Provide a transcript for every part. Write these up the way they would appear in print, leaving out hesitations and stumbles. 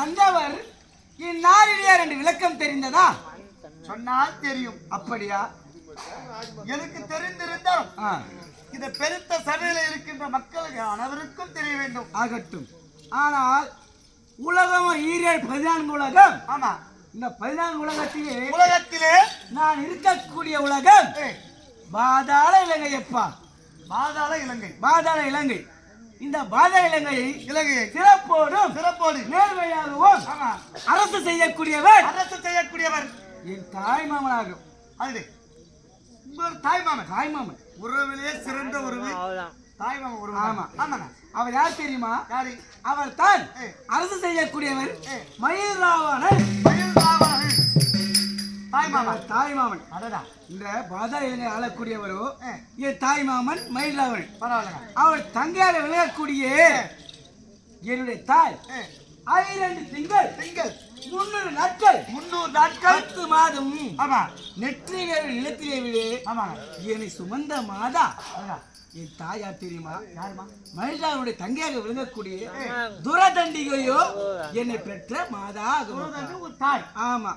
வந்தவர் இந்நாளிலே 2 விளக்கம் தெரிந்ததா? சொன்னால் தெரியும். அப்படியா? எனக்கு தெரிந்திருந்தால் இந்த பெருத்த சபையில இருக்கின்ற மக்களுக்கு அனைவருக்கும் தெரிய வேண்டும். ஆகட்டும். ஆனால் உலகம் 14 உலகம். ஆமா, இந்த 14 உலகத்திலே நான் இருக்கக்கூடிய உலகம் பாதாள இலங்கை. எப்பா? பாதாள இலங்கை. பாதாள இலங்கை. இந்த பாதாள இலங்கையை சிறப்போடு நேர்மையாகவும் அரசு செய்யக்கூடியவர் என் தாய் மாமனாகும். அது உங்களோட தாய் மாமன் உறவிலே சிறந்த உறவு தாய் மாமன் உறவு. ஆமா ஆமாண்ணா. அவர் யார் தெரியுமா? யாரு? அவர் தான் அரசு செய்யக்கூடியவர் மயில் ராவணன். தாய் மாமன். இந்த பாதாள இலங்கை ஆளக்கூடியவரோ என் தாய் மாமன் மயில் ராவணன். பரவாயில்ல. அவர் தங்கையாக விளையக்கூடிய என்னுடைய தாய் 12 திங்கள் 300 நாட்கள் 10 மாதம் நெற்றிலே நிலத்திலே விடு என்னை சுமந்த மாதா என் தாய் யார் தெரியுமா? மயிலாவுடைய தங்கையாக விளங்கக்கூடிய துரதண்டிகையோ என்னை பெற்ற மாதா தாய். ஆமா.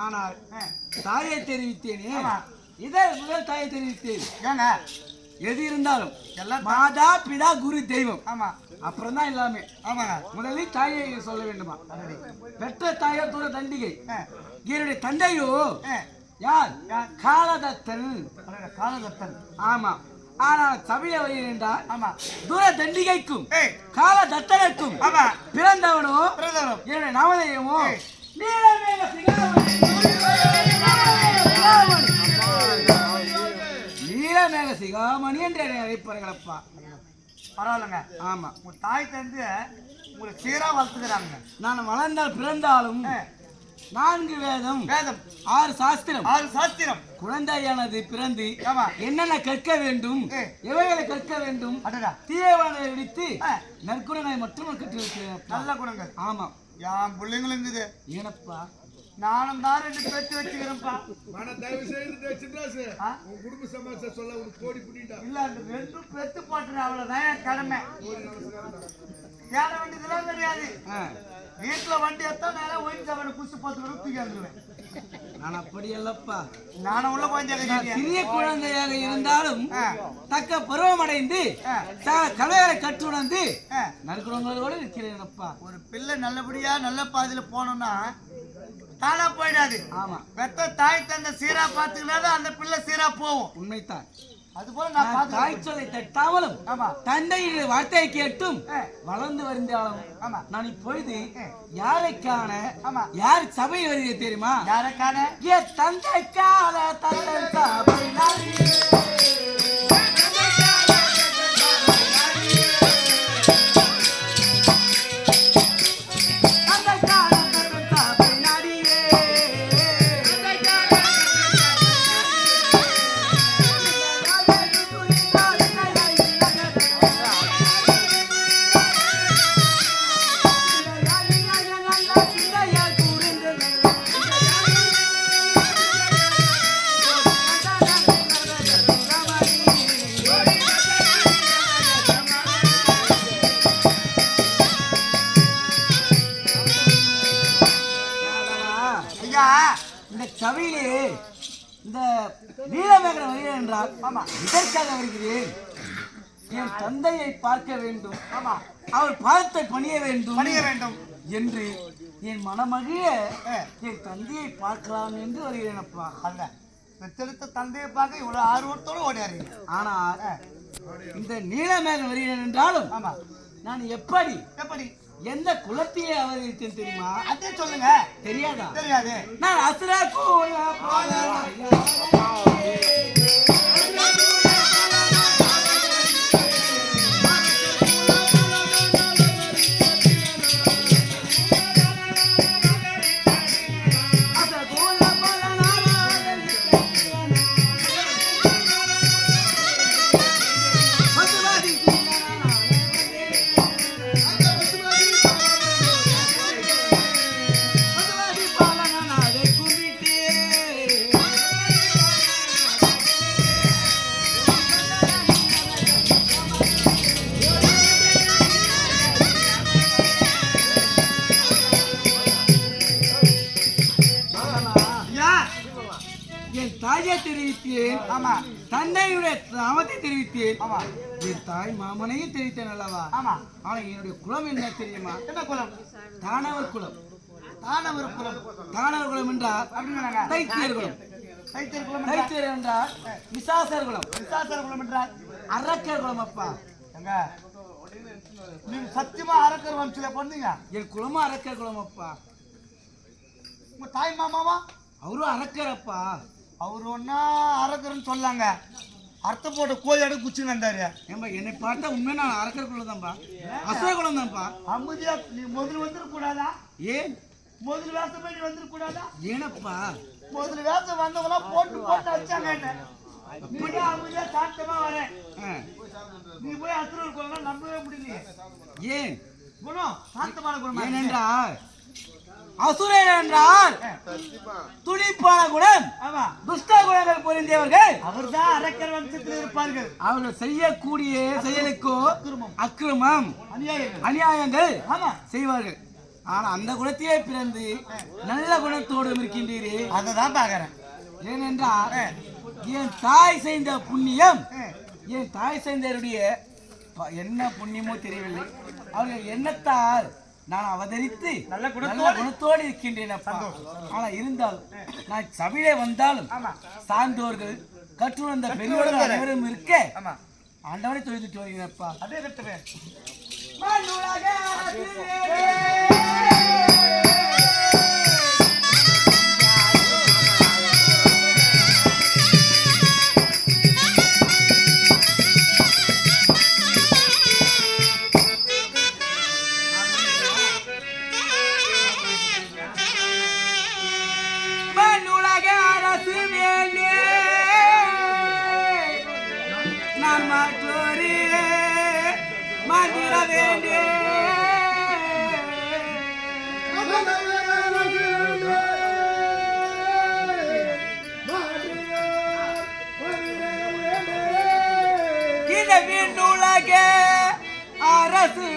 ஆனால் தாயை தெரிவித்தேனே, இதன் முதல் தாயை தெரிவித்தேன். ஏங்க எது இருந்தாலும் மாதா பிதா குரு தெய்வம். ஆமா, அப்புறம் தான் எல்லாமே. ஆமாங்க. முதலில் தாயை சொல்ல வேண்டுமா? பெற்ற தாயோ துரதண்டிகை. என்னுடைய தந்தையோ யார்? காலதத்தன். ஆமா. ஆனால் சபையை வருகிறேன் என்றால் துரதண்டிகைக்கும் காலதத்தனுக்கும் பிறந்தவனோ என்னுடைய நாமதேயமோ நீலமேக சிகாமணி என்று அழைப்பார்களப்பா. பரவாயில்லங்க. ஆமா. உங்க தாய் தந்து உங்களை சீரா வளர்த்துக்கிறாங்க. நான் வளர்ந்தால் பிறந்தாலும் 4 வேதம் 6 சாஸ்திரம் குழந்தையானது பிறந்து என்னென்ன கற்க வேண்டும், எவைகளை கற்க வேண்டும், தீயவானை விடுத்து நற்குணங்களை மட்டும் கற்றுவிக்கிறேன். நல்ல குணங்கள். ஆமா. என் பிள்ளைங்களுங்குது. ஏனப்பா? நானும் தான் 2 பேச்சு வச்சுக்கிறேன்ப்பா. குடும்ப சமாச்சாரம் சொல்ல ஒரு கோடி புடிட்டா இல்ல, அந்த 2 பெத்து போட்டுறேன். அவ்வளவுதான் என் கடமை. தேட வேண்டியதெல்லாம் கிடையாது. வீட்டுல வண்டி எத்தா நேரம் ஒயின்ஸ் அவனை புதுசு 10 தூக்கி வந்துருவேன். நான் அப்படி அல்லப்பா. நானும் உள்ள குழந்தையாக சிறிய குழந்தையாக இருந்தாலும் தக்க பருவமடைந்து கலைகளை கற்றுணர்ந்து நற்குணங்களோடு இருக்கிறேன் அப்பா. ஒரு பிள்ளை நல்லபடியா நல்ல பாதையில போனோம்னா தானா போயிடாது. ஆமா. பெத்த தாய் தந்தை சீரா பாத்துக்கினா அந்த பிள்ளை சீரா போகும். உண்மைத்தான். அதுபோல நான் தாய் சொல்லை தட்டாமலும் தந்தையுடைய வார்த்தையை கேட்டும் வளர்ந்து வருந்தாலும் நான் இப்பொழுது யாரை காண யார் சபை வருகிறது தெரியுமா? யாரை காண? என் தந்தை கால தந்தை சபை சபையிலே இந்த நீலமேகன் வருகிறேன் என்றால் இதற்காக வருகிறேன். என் தந்தையை பார்க்க வேண்டும், அவர் பாதத்தை பணிய வேண்டும் என்று என் மனமகிழ என் தந்தையை பார்க்கலாம் என்று வருகிறேன் அப்பா. அல்ல, பெற்றெடுத்த தந்தையை பார்க்க இவ்வளவு ஆர்வத்தோடு ஓடியாரு. ஆனால் இந்த நீலமேகன் வருகிறேன் என்றாலும் நான் எப்படி எந்த குலத்தையே அவதரித்தேன் தெரியுமா? அதே சொல்லுங்க. தெரியாதா? தெரியாது. நான் அசுர குல என் தாயை தெரிவித்தேன். ஆமா. தந்தையுடைய நாமத்தை தெரிவித்தேன். ஆமா. என் தாய் மாமனையும் தெரிவித்தேன் அல்லவா? ஆமா. ஆனா என்னுடைய குலம் என்ன தெரியுமா? என்ன குலம்? தானவர் குலம். தானவர் குலம். தானவர் குலம் என்றால் அப்படின்னாங்க. தைத்தியர் குலம். தைத்தியர் குலம். தைத்தியர் என்றால் விசாசர் குலம். விசாசர் குலம் என்றால் அரக்கர் குலம். அப்பா எங்க நீங்க சத்தியமா அரக்கர் வம்சத்துல பண்ணீங்க? என் குலமும் அரக்கர் குலம். அப்பா உங்க தாய் மாமாவா? அவரும் அரக்கர். அப்பா அவரு ஒன்னா அரக்கர்னு சொல்லாங்க. அர்த்தம் போட்ட கோழி அடு குச்சின்னு வந்தாரு. ஏன்பா என்னை பார்த்தா உண்மையா நான் அரக்கர் குலம் தான்ப்பா, அசுர குலம் தான்ப்பா. அமுதியா நீ முதல்ல வந்துட கூடாதா? ஏன் முதல் வேஷம் பண்ணி வந்துட கூடாதா? ஏனப்பா? முதல் வேஷம் வந்தவங்களாம் போட்டு வச்சாங்க என்ன. நீங்க அமுதியா சாந்தமா வரேன். நீ போய் அசுரர் குலம் நம்பவே முடியலையே. ஏன் குணம் சாந்தமான குணம். ஏனென்றால் அசுரன் என்றால் துடிப்பான குணம், ஆமா, துஷ்ட குணங்கள் புரிந்தவர்கள். அவர்தான் அரக்கர் வம்சத்தில் இருப்பார்கள். அவர்கள் செய்யக்கூடிய செயலுக்கோ அக்கிரமம் அநியாயங்கள் ஆமா செய்வார்கள். ஆனா அந்த குணத்தையே பிறந்து நல்ல குணத்தோடு இருக்கின்றீரே, அததான் பாக்குறேன். ஏனென்றால் என் தாய் செய்த புண்ணியம், என் தாய் செய்தவருடைய என்ன புண்ணியமோ தெரியவில்லை. அவர்கள் எண்ணத்தால் நான் அவதரித்து நல்ல குணத்தோடு இருக்கின்றேன். ஆனா இருந்தாலும் நான் சபையிலே வந்தாலும் சார்ந்தோர்கள் கற்றுணர்ந்த பெரியவர்கள் அனைவரும் இருக்க ஆண்டவனை தொழுதுட்டு வருகிறப்பா. அதே கட்டுவேன். நான் மாற்றோரே மாற்றிட வேண்டிய இந்த வீண்டுலக அரசு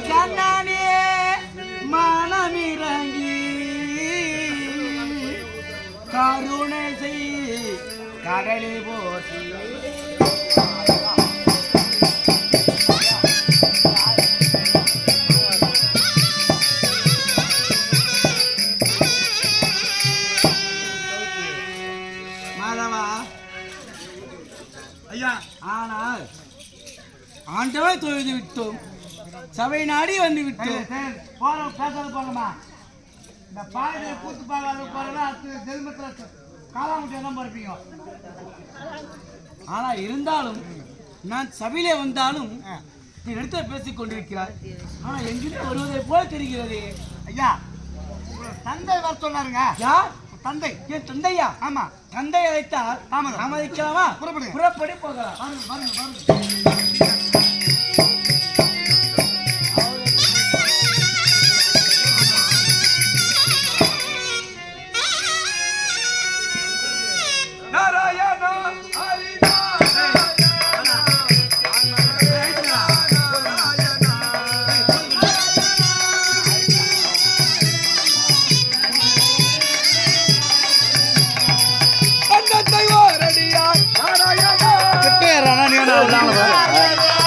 கண்ணானே மனமிறங்கி கருணை செய் கடலை போற்றி மாதவா. ஐயா, ஆனால் ஆண்டவரை தொழுது விட்டோம், சபை நாடி வந்து விட்டோம். போறோம் பேசாத போங்கம்மா. இந்த பாயத்தை கூத்து பார்க்காத போறா ஜென்மத்துல காலாமுட்டி தான் பிறப்பீங்க. ஆனா இருந்தாலும் நான் சபையிலே வந்தாலும் நீ எடுத்து பேசிக் கொண்டிருக்கிறார். ஆனா எங்கிட்ட வருவதை போல தெரிகிறது. ஐயா, தந்தை வர சொன்னாருங்க. யார்? தந்தை. என் தந்தையா? ஆமா. தந்தை அழைத்தால் தாமதிக்கலாமா? புறப்படி போகலாம். நாராயண